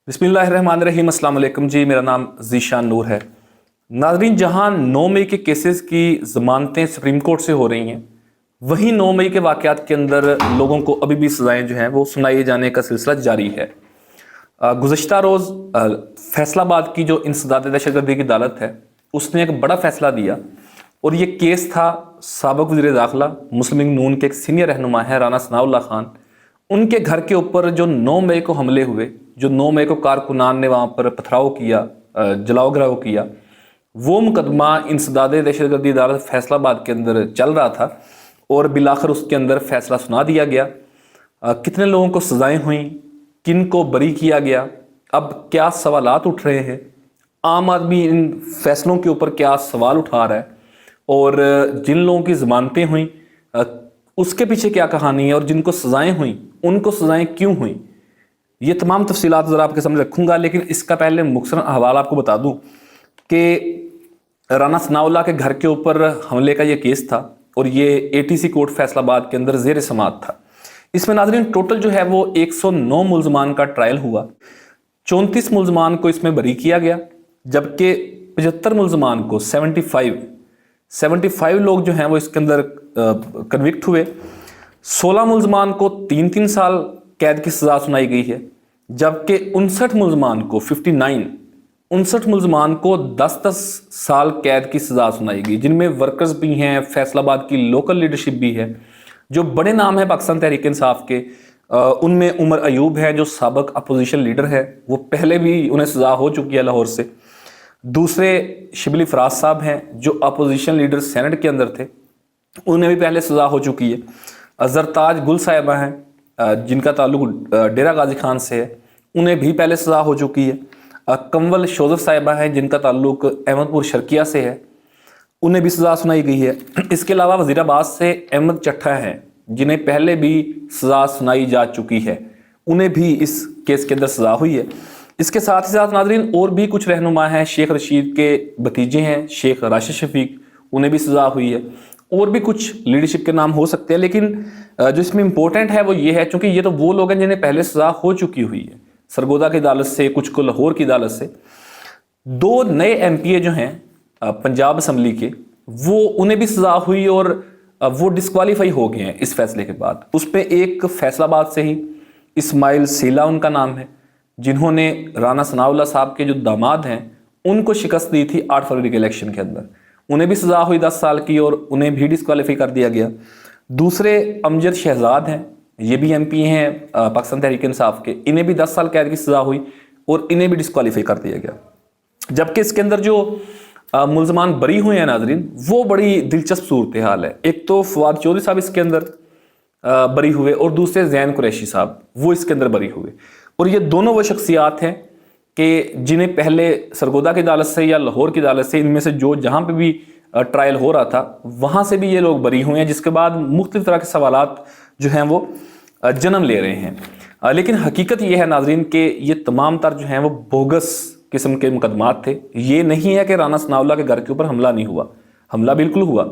बिस्मिल्लाहिर्रहमानिर्रहीम। अस्सलाम वालेकुम जी, मेरा नाम ज़ीशान नूर है। नाज़रीन, जहां 9 मई के केसेस की ज़मानतें सुप्रीम कोर्ट से हो रही हैं, वहीं 9 मई के वाक़यात के अंदर लोगों को अभी भी सज़ाएँ जो हैं वो सुनाए जाने का सिलसिला जारी है। गुज़श्ता रोज़ फैसलाबाद की जो इंसदाद दहशतगर्दी की अदालत है, उसने एक बड़ा फ़ैसला दिया और ये केस था साबिक़ वज़ीर दाखिला मुस्लिम लीग नून के एक सीनियर रहनुमा है राना सनाउल्लाह खान। उनके घर के ऊपर जो 9 मई को हमले हुए, जो 9 मई को कारकुनान ने वहाँ पर पथराव किया, जलाओ गिराव किया, वो मुकदमा इंसदाद दहशतगर्दी अदालत फैसलाबाद के अंदर चल रहा था और बिलाखिर उसके अंदर फैसला सुना दिया गया। कितने लोगों को सज़ाएँ हुई, किन को बरी किया गया, अब क्या सवालात उठ रहे हैं, आम आदमी इन फैसलों के ऊपर क्या सवाल उठा रहा है और जिन लोगों की ज़मानतें हुई उसके पीछे क्या कहानी है और जिनको सज़ाएँ हुई उनको सज़ाएँ क्यों हुई, ये तमाम तफसीलात ज़रा आपके सामने रखूँगा। लेकिन इसका पहले मुख्तसर अहवाल आपको बता दूँ कि राना सनाउल्लाह के घर के ऊपर हमले का ये केस था और ये ATC कोर्ट फैसलाबाद के अंदर ज़ेर समाअत था। इसमें नाज़रीन टोटल जो है वो 109 मुल्ज़मान का ट्रायल हुआ। 34 मुल्ज़मान को इसमें बरी किया गया, जबकि 75 मुल्ज़मान को 75 लोग जो हैं वो इसके अंदर कन्विक्ट हुए। 16 मुल्ज़मान को 3-3 साल कैद की सज़ा सुनाई गई है, जबकि 59 मुल्ज़मान को 59 मुल्ज़मान को 10-10 साल कैद की सज़ा सुनाई गई, जिनमें वर्कर्स भी हैं, फैसलाबाद की लोकल लीडरशिप भी है। जो बड़े नाम है पाकिस्तान तहरीक इंसाफ के, उनमें उमर अयूब है जो साबिक़ अपोजिशन लीडर है, वो पहले भी उन्हें सज़ा हो चुकी है लाहौर से। दूसरे शिबली फराज साहब हैं जो अपोजिशन लीडर सेनेट के अंदर थे, उन्हें भी पहले सज़ा हो चुकी है। जरताज गुल साहिबा हैं जिनका ताल्लुक डेरा गाजी खान से है, उन्हें भी पहले सज़ा हो चुकी है। कंवल शोजफ साहिबा हैं जिनका ताल्लुक अहमदपुर शर्किया से है, उन्हें भी सज़ा सुनाई गई है। इसके अलावा वज़ीराबाद से अहमद चट्ठा हैं जिन्हें पहले भी सज़ा सुनाई जा चुकी है, उन्हें भी इस केस के अंदर सज़ा हुई है। इसके साथ ही साथ नाज़रीन और भी कुछ रहनुमा हैं, शेख रशीद के भतीजे हैं शेख राशिद शफीक, उन्हें भी सज़ा हुई है। और भी कुछ लीडरशिप के नाम हो सकते हैं, लेकिन जो इसमें इंपॉर्टेंट है वो ये है, चूँकि ये तो वो लोग हैं जिन्हें पहले सज़ा हो चुकी हुई है, सरगोदा की अदालत से, कुछ को लाहौर की अदालत से। 2 नए MPA जो हैं पंजाब असम्बली के, वो उन्हें भी सज़ा हुई और वो डिस्क्वालीफाई हो गए हैं इस फैसले के बाद। उसमें एक फैसलाबाद से ही इस्माइल सीला उनका नाम है, जिन्होंने राना सनाउल्लाह साहब के जो दामाद हैं उनको शिकस्त दी थी 8 फरवरी के इलेक्शन के अंदर, उन्हें भी सज़ा हुई 10 साल की और उन्हें भी डिस्क्वालीफाई कर दिया गया। दूसरे अमजद शहजाद हैं, ये भी MP हैं पाकिस्तान तहरीक इंसाफ के, इन्हें भी 10 साल कैद की सज़ा हुई और इन्हें भी डिस्क्वालीफाई कर दिया गया। जबकि इसके अंदर जो मुल्ज़मान बरी हुए हैं नाज़रीन, वो बड़ी दिलचस्प सूरत हाल है। एक तो फवाद चौधरी साहब इसके अंदर बरी हुए और दूसरे ज़ैन कुरैशी साहब वो इसके अंदर बरी हुए। और ये दोनों वो शख्सियात हैं कि जिन्हें पहले सरगोदा की अदालत से या लाहौर की अदालत से, इनमें से जो जहाँ पे भी ट्रायल हो रहा था वहाँ से भी ये लोग बरी हुए हैं, जिसके बाद मुख्तलिफ तरह के सवालात जो हैं वो जन्म ले रहे हैं। लेकिन हकीकत ये है नाज़रीन कि ये तमाम तर जो हैं वो बोगस किस्म के मुकदमात थे। ये नहीं है कि राना सनाउल्लाह के घर के ऊपर हमला नहीं हुआ, हमला बिल्कुल हुआ।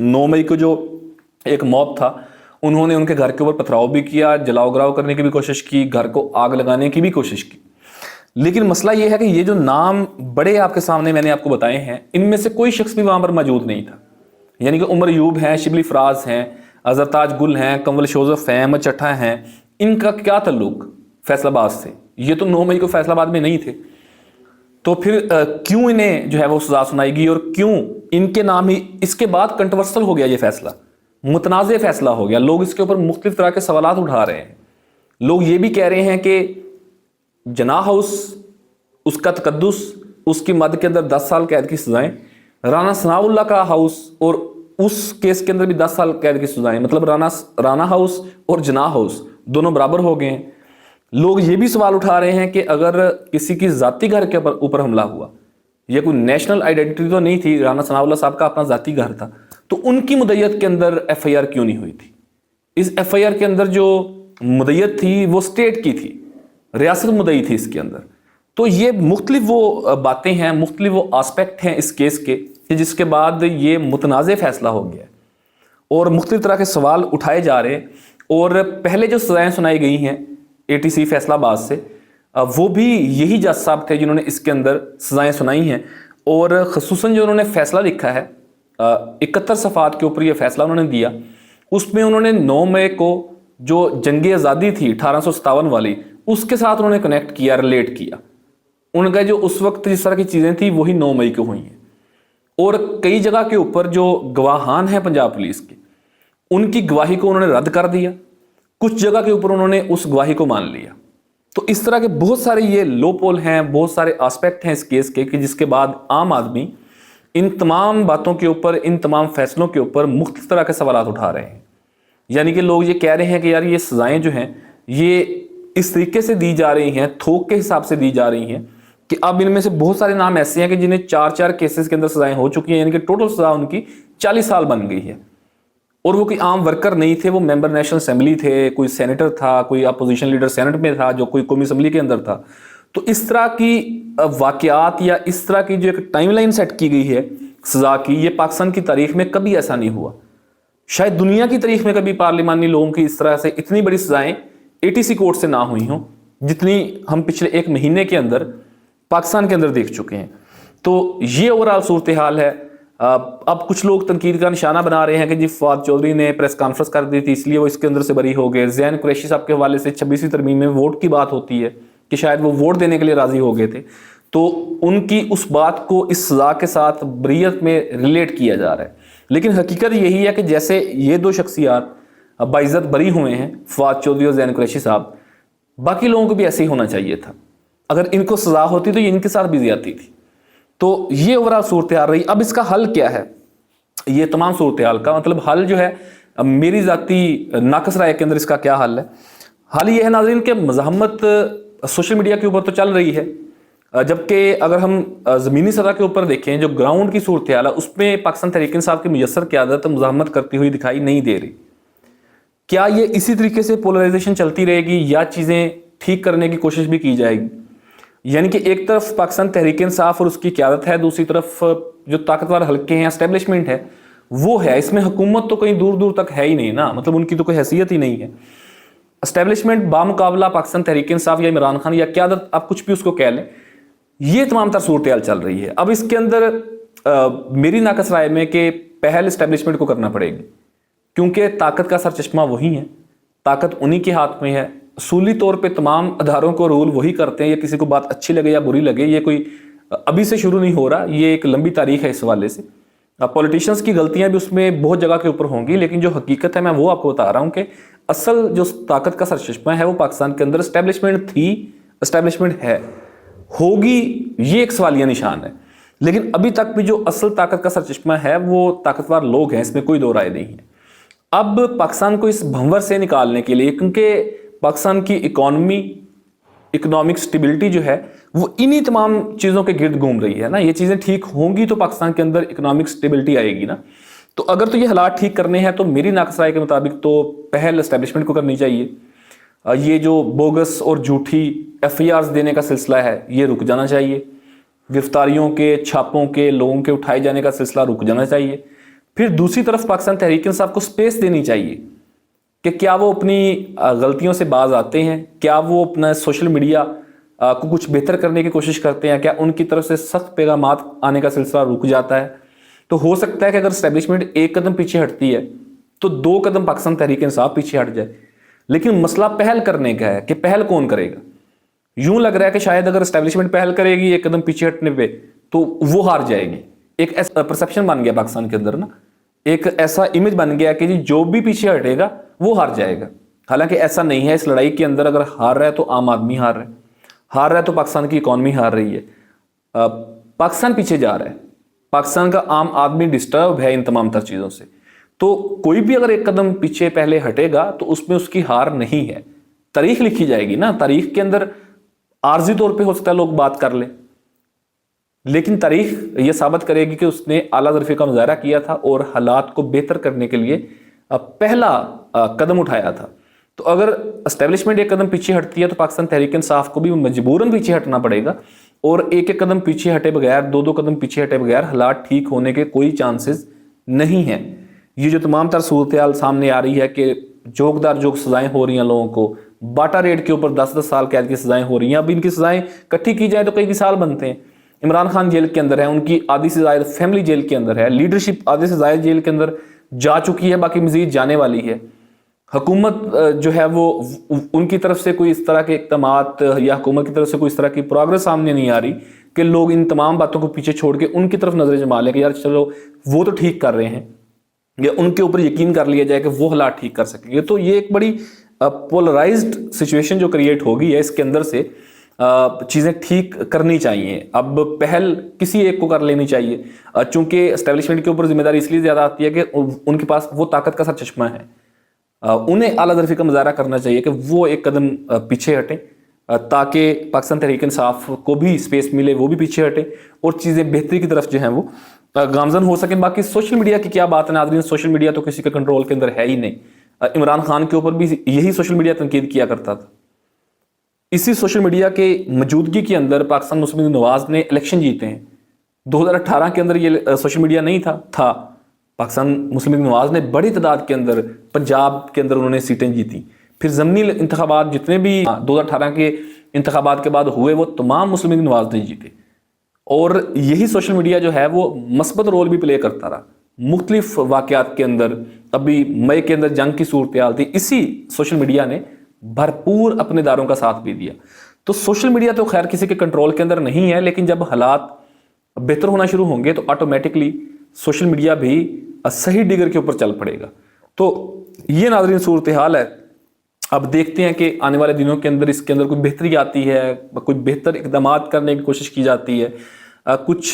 9 मई को जो एक मॉब था, उन्होंने उनके घर के ऊपर पथराव भी किया, जलाओ गिराव करने की भी कोशिश की, घर को आग लगाने की भी कोशिश की। लेकिन मसला ये है कि ये जो नाम बड़े आपके सामने मैंने आपको बताए हैं, इनमें से कोई शख्स भी वहाँ पर मौजूद नहीं था। यानी कि उमर अयूब हैं, शिबली फराज हैं, जरताज गुल हैं, कंवल शोजफ हैं, अहमद चट्ठा हैं, इनका क्या ताल्लुक फैसलाबाद से? ये तो 9 मई को फैसलाबाद में नहीं थे, तो फिर क्यों इन्हें जो है वो सज़ा सुनाई गई और क्यों इनके नाम ही? इसके बाद कंट्रोवर्सल हो गया ये फैसला, मुतनाज़ फैसला हो गया। लोग इसके ऊपर मुख्तलिफ तरह के सवालात उठा रहे हैं। लोग ये भी कह रहे हैं कि जना हाउस, उसका तकद्दुस, उसकी मद के अंदर 10 साल कैद की सज़ाएं, राना सनाउल्लाह का हाउस और उस केस के अंदर भी 10 साल कैद की सज़ाएं, मतलब राना हाउस और जना हाउस दोनों बराबर हो गए हैं। लोग ये भी सवाल उठा रहे हैं कि अगर किसी की ज़ाती घर के ऊपर हमला हुआ, यह कोई नेशनल आइडेंटिटी तो नहीं थी, राना सनाउल्लाह साहब का अपना ज़ाती घर था, तो उनकी मुद्दत के अंदर FIR क्यों नहीं हुई थी? इस FIR के अंदर जो मुद्दत थी वो स्टेट की थी, रियासत मुद्दई थी इसके अंदर। तो ये मुख्तलिफ वो बातें हैं, मुख्तलिफ वो आस्पेक्ट हैं इस केस के, जिसके बाद ये मुतनाज़ फैसला हो गया और मुख्तलिफ तरह के सवाल उठाए जा रहे हैं। और पहले जो सज़ाएँ सुनाई गई हैं ATC फैसलाबाद से, वो भी यही जज साहब थे जिन्होंने इसके अंदर सजाएं सुनाई हैं। और खसूसन जो उन्होंने फैसला लिखा है 71 सफ़ात के ऊपर ये फैसला उन्होंने दिया, उसमें उन्होंने 9 मई को जो जंग आज़ादी थी 1857 वाली, उसके साथ उन्होंने कनेक्ट किया, रिलेट किया। उनका जो उस वक्त जिस तरह की चीज़ें थी वही 9 मई को हुई हैं। और कई जगह के ऊपर जो गवाहान हैं पंजाब पुलिस के, उनकी गवाही को उन्होंने रद्द कर दिया, कुछ जगह के ऊपर उन्होंने उस गवाही को मान लिया। तो इस तरह के बहुत सारे ये लो पोल हैं, बहुत सारे एस्पेक्ट हैं इस केस के, कि जिसके बाद आम आदमी इन तमाम बातों के ऊपर, इन तमाम फैसलों के ऊपर मुख्तलिफ तरह के सवाल उठा रहे हैं। यानी कि लोग ये कह रहे हैं कि यार ये सजाएं जो हैं ये इस तरीके से दी जा रही हैं, थोक के हिसाब से दी जा रही हैं, कि अब इनमें से बहुत सारे नाम ऐसे हैं कि जिन्हें 4-4 केसेस के अंदर सजाएं हो चुकी हैं, यानी कि टोटल सजा उनकी 40 साल बन गई है। और वो कोई आम वर्कर नहीं थे, वो मेंबर नेशनल असेंबली थे, कोई सेनेटर था, कोई अपोजिशन लीडर सेनेट में था, जो कोई कौमी असेंबली के अंदर था। तो इस तरह की वाकयात या इस तरह की जो एक टाइमलाइन सेट की गई है सजा की, ये पाकिस्तान की तारीख में कभी ऐसा नहीं हुआ। शायद दुनिया की तारीख में कभी पार्लिमानी लोगों की इस तरह से इतनी बड़ी सजाएं ATC कोर्ट से ना हुई हों, जितनी हम पिछले 1 महीने के अंदर पाकिस्तान के अंदर देख चुके हैं। तो ये ओवरऑल सूरत हाल है। अब कुछ लोग तनकीद का निशाना बना रहे हैं कि जी फवाद चौधरी ने प्रेस कॉन्फ्रेंस कर दी थी इसलिए वो इसके अंदर से बरी हो गए। ज़ैन कुरैशी साहब के हवाले से 26वीं तरमीम में वोट की बात होती है कि शायद वो वोट देने के लिए राजी हो गए थे, तो उनकी उस बात को इस सजा के साथ बरीयत में रिलेट किया जा रहा है। लेकिन हकीकत यही है कि जैसे ये 2 शख्सियात बाइज्जत बरी हुए हैं, फवाद चौधरी और ज़ैन कुरैशी साहब, बाकी लोगों को भी ऐसे ही होना चाहिए था। अगर इनको सजा होती तो ये इनके साथ भी ज्यादती थी। तो ये ओवरऑल सूरत हाल रही। अब इसका हल क्या है? ये तमाम सूरत हाल का मतलब हल जो है, मेरी ज़ाती नाकस राय के अंदर इसका क्या हल है? हाल ये है नाज़रीन कि मज़ाहमत सोशल मीडिया के ऊपर तो चल रही है, जबकि अगर हम ज़मीनी सतह के ऊपर देखें, जो ग्राउंड की सूरत हाल है, उसमें पाकिस्तान तहरीक इंसाफ की मुयस्सर क़यादत मज़ाहमत करती हुई दिखाई नहीं दे रही। क्या ये इसी तरीके से पोलराइजेशन चलती रहेगी या चीज़ें ठीक करने की कोशिश भी की जाएगी? यानी कि एक तरफ पाकिस्तान तहरीक इंसाफ और उसकी क़यादत है, दूसरी तरफ जो ताकतवर हल्के हैं, एस्टेब्लिशमेंट है, वो है। इसमें हुकूमत तो कहीं दूर दूर तक है ही नहीं ना, मतलब उनकी तो कोई हैसियत ही नहीं है। एस्टेब्लिशमेंट बामुकाबला पाकिस्तान तहरीक इंसाफ या इमरान खान या क़यादत, आप कुछ भी उसको कह लें, ये तमाम तर सूरत हाल चल रही है। अब इसके अंदर मेरी नाकस राय में कि पहल एस्टेब्लिशमेंट को करना पड़ेगी, क्योंकि ताकत का सरचश्मा वही है, ताकत उन्हीं के हाथ में है। असूली तौर पे तमाम अदारों को रूल वही करते हैं, ये किसी को बात अच्छी लगे या बुरी लगे, ये कोई अभी से शुरू नहीं हो रहा, ये एक लंबी तारीख है इस हवाले से। पॉलिटिशियंस की गलतियां भी उसमें बहुत जगह के ऊपर होंगी, लेकिन जो हकीकत है मैं वो आपको बता रहा हूँ कि असल जो ताकत का सरचश्मा है वो पाकिस्तान के अंदर एस्टेब्लिशमेंट थी, एस्टेब्लिशमेंट है, होगी, ये एक सवालिया निशान है। लेकिन अभी तक भी जो असल ताकत का सरचश्मा है वो ताकतवर लोग हैं, इसमें कोई दो राय नहीं है। अब पाकिस्तान को इस भंवर से निकालने के लिए, क्योंकि पाकिस्तान की इकोनॉमिक स्टेबिलिटी जो है वो इन्हीं तमाम चीज़ों के गिर्द घूम रही है ना। ये चीज़ें ठीक होंगी तो पाकिस्तान के अंदर इकोनॉमिक स्टेबिलिटी आएगी ना। तो अगर तो ये हालात ठीक करने हैं तो मेरी नाकस राय के मुताबिक तो पहल एस्टेब्लिशमेंट को करनी चाहिए। ये जो बोगस और झूठी FIRs देने का सिलसिला है ये रुक जाना चाहिए। गिरफ्तारियों के, छापों के, लोगों के उठाए जाने का सिलसिला रुक जाना चाहिए। फिर दूसरी तरफ पाकिस्तान तहरीक इंसाफ को स्पेस देनी चाहिए कि क्या वो अपनी गलतियों से बाज आते हैं, क्या वो अपना सोशल मीडिया को कुछ बेहतर करने की कोशिश करते हैं, क्या उनकी तरफ से सख्त पैगामात आने का सिलसिला रुक जाता है। तो हो सकता है कि अगर एस्टेब्लिशमेंट एक कदम पीछे हटती है तो 2 कदम पाकिस्तान तहरीक इंसाफ पीछे हट जाए। लेकिन मसला पहल करने का है कि पहल कौन करेगा। यूं लग रहा है कि शायद अगर एस्टेब्लिशमेंट पहल करेगी 1 कदम पीछे हटने पे तो वो हार जाएगी। एक ऐसा परसेप्शन बन गया पाकिस्तान के अंदर ना, एक ऐसा इमेज बन गया कि जी जो भी पीछे हटेगा वो हार जाएगा। हालांकि ऐसा नहीं है। इस लड़ाई के अंदर अगर हार रहा है तो आम आदमी हार रहा है तो पाकिस्तान की इकॉनमी हार रही है, पाकिस्तान पीछे जा रहा है, पाकिस्तान का आम आदमी डिस्टर्ब है इन तमाम तर चीज़ों से। तो कोई भी अगर 1 कदम पीछे पहले हटेगा तो उसमें उसकी हार नहीं है। तारीख लिखी जाएगी ना, तारीख के अंदर आर्जी तौर पे हो सकता है लोग बात कर लें, लेकिन तारीख ये साबित करेगी कि उसने आला ज़रफ़ी का मुज़ाहरा किया था और हालात को बेहतर करने के लिए पहला कदम उठाया था। तो अगर एस्टेब्लिशमेंट 1 कदम पीछे हटती है तो पाकिस्तान तहरीक इंसाफ को भी मजबूरन पीछे हटना पड़ेगा, और 1-1 कदम पीछे हटे बगैर, 2-2 कदम पीछे हटे बगैर हालात ठीक होने के कोई चांसेस नहीं हैं। ये जो तमाम तर सूरत हाल सामने आ रही है कि जोकदार जोक सजाएं हो रही हैं लोगों को, बाटा रेड के ऊपर 10-10 साल कैद की सजाएं हो रही हैं। अब इनकी सजाएं इकट्ठी की जाए तो कई साल बनते हैं। इमरान खान जेल के अंदर है, उनकी आधी से ज्यादा फैमिली जेल के अंदर है, लीडरशिप आधे से ज्यादा जेल के अंदर जा चुकी है, बाकी मजीद जाने वाली है। हुकूमत जो है वो उनकी तरफ से कोई इस तरह के इक़दामात या हुकूमत की तरफ से कोई इस तरह की प्रोग्रेस सामने नहीं आ रही कि लोग इन तमाम बातों को पीछे छोड़ के उनकी तरफ नजरें जमा लें कि यार चलो वो तो ठीक कर रहे हैं, या उनके ऊपर यकीन कर लिया जाए कि वो हालात ठीक कर सकेंगे। तो ये एक बड़ी पोलराइज्ड सिचुएशन जो क्रिएट होगी है, इसके अंदर से चीज़ें ठीक करनी चाहिए। अब पहल किसी एक को कर लेनी चाहिए, चूंकि एस्टेब्लिशमेंट के ऊपर जिम्मेदारी इसलिए ज़्यादा आती है कि उनके पास वो ताकत का सर चश्मा है। उन्हें आला दर्फी का मुजाहरा करना चाहिए कि वो एक कदम पीछे हटें, ताकि पाकिस्तान तहरीक इंसाफ को भी स्पेस मिले, वो भी पीछे हटें और चीज़ें बेहतरी की तरफ जो हैं वो गामजन हो सकें। बाकी सोशल मीडिया की क्या बात है नाज़रीन, सोशल मीडिया तो किसी के कंट्रोल के अंदर है ही नहीं। इमरान खान के ऊपर भी यही सोशल मीडिया तनकीद किया करता था। इसी सोशल मीडिया के मौजूदगी के अंदर पाकिस्तान मुस्लिम लीग नवाज ने इलेक्शन जीते हैं। 2018 के अंदर ये सोशल मीडिया नहीं था पाकिस्तान मुस्लिम लीग नवाज ने बड़ी तादाद के अंदर पंजाब के अंदर उन्होंने सीटें जीती। फिर ज़मीनी इंतखाबात जितने भी 2018 के इंतखाबात के बाद हुए वो तमाम मुस्लिम लीग नवाज ने जीते। और यही सोशल मीडिया जो है वो मस्बत रोल भी प्ले करता रहा मुख्तलिफ वाक़यात के अंदर। अभी मई के अंदर जंग की सूरत हाल थी, इसी सोशल मीडिया ने भरपूर अपने दारों का साथ भी दिया। तो सोशल मीडिया तो खैर किसी के कंट्रोल के अंदर नहीं है, लेकिन जब हालात बेहतर होना शुरू होंगे तो ऑटोमेटिकली सोशल मीडिया भी सही डिगर के ऊपर चल पड़ेगा। तो ये नाज़रीन सूरत हाल है। अब देखते हैं कि आने वाले दिनों के अंदर इसके अंदर कोई बेहतरी आती है, कोई बेहतर इक़दामात करने की कोशिश की जाती है, कुछ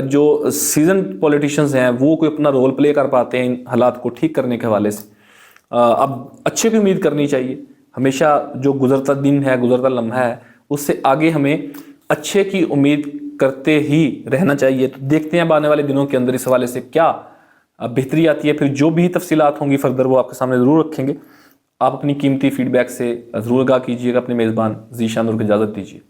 जो सीजन पॉलिटिशियंस हैं वो कोई अपना रोल प्ले कर पाते हैं इन हालात को ठीक करने के हवाले से। अब अच्छे की उम्मीद करनी चाहिए। हमेशा जो गुजरता दिन है, गुजरता लम्हा है, उससे आगे हमें अच्छे की उम्मीद करते ही रहना चाहिए। तो देखते हैं अब आने वाले दिनों के अंदर इस हवाले से क्या बेहतरी आती है। फिर जो भी तफसीलात होंगी फर्दर वो आपके सामने ज़रूर रखेंगे। आप अपनी कीमती फीडबैक से ज़रूर आगाह कीजिएगा। अपने मेज़बान ज़ीशान नूर को इजाज़त दीजिए।